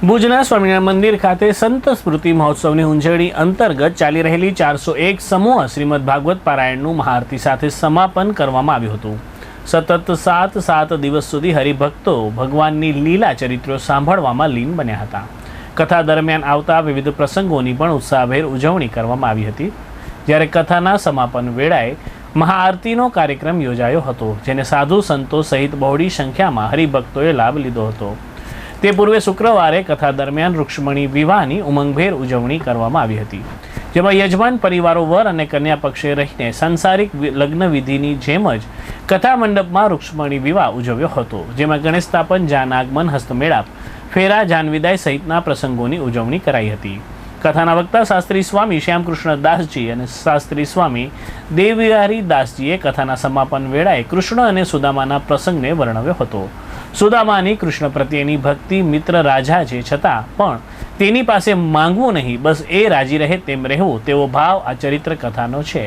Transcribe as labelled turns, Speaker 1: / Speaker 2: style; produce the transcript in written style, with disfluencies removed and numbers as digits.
Speaker 1: ભુજના સ્વામિનારાયણ મંદિર ખાતે સંત સ્મૃતિ મહોત્સવની ઉજવણી અંતર્ગત ચાલી રહેલી 401 સમૂહ શ્રીમદ ભાગવત પારાયણનું મહાઆરતી સાથે સમાપન કરવામાં આવ્યું હતું। સતત 7 દિવસ સુધી હરિભક્તો ભગવાનની લીલા ચરિત્રો સાંભળવામાં લીન બન્યા હતા। કથા દરમિયાન આવતા વિવિધ પ્રસંગોની પણ ઉત્સાહભેર ઉજવણી કરવામાં આવી હતી। જ્યારે કથાના સમાપન વેળાએ મહાઆરતીનો કાર્યક્રમ યોજાયો હતો, જેને સાધુ સંતો સહિત બહોળી સંખ્યામાં હરિભક્તોએ લાભ લીધો હતો। તે પૂર્વે શુક્રવારે કથા દરમિયાન રૂક્ષ્મણી વિવાહની ઉમંગભેર ઉજવણી કરવામાં આવી હતી, જેમાં યજમાન પરિવારો વર અને કન્યા પક્ષે રહીને સાંસારિક લગ્ન વિધિની જેમ જ કથા મંડપમાં રૂક્ષ્મણી વિવાહ ઉજવ્યો હતો, જેમાં ગણેશ સ્થાપન, જાન આગમન, હસ્તમેળાપ, ફેરા, જાન વિદાય સહિતના પ્રસંગોની ઉજવણી કરાઈ હતી। કથાના વક્તા શાસ્ત્રી સ્વામી શ્યામકૃષ્ણ દાસજી અને શાસ્ત્રી સ્વામી દેવવિહારી દાસજીએ કથાના સમાપન વેળાએ કૃષ્ણ અને સુદામાના પ્રસંગને વર્ણવ્યો હતો। સુદામાની કૃષ્ણ પ્રત્યેની ભક્તિ મિત્ર રાજા છે, છતાં પણ તેની પાસે માંગવું નહીં, બસ એ રાજી રહે તેમ રહેવું તેવો ભાવ આ ચરિત્ર કથાનો છે।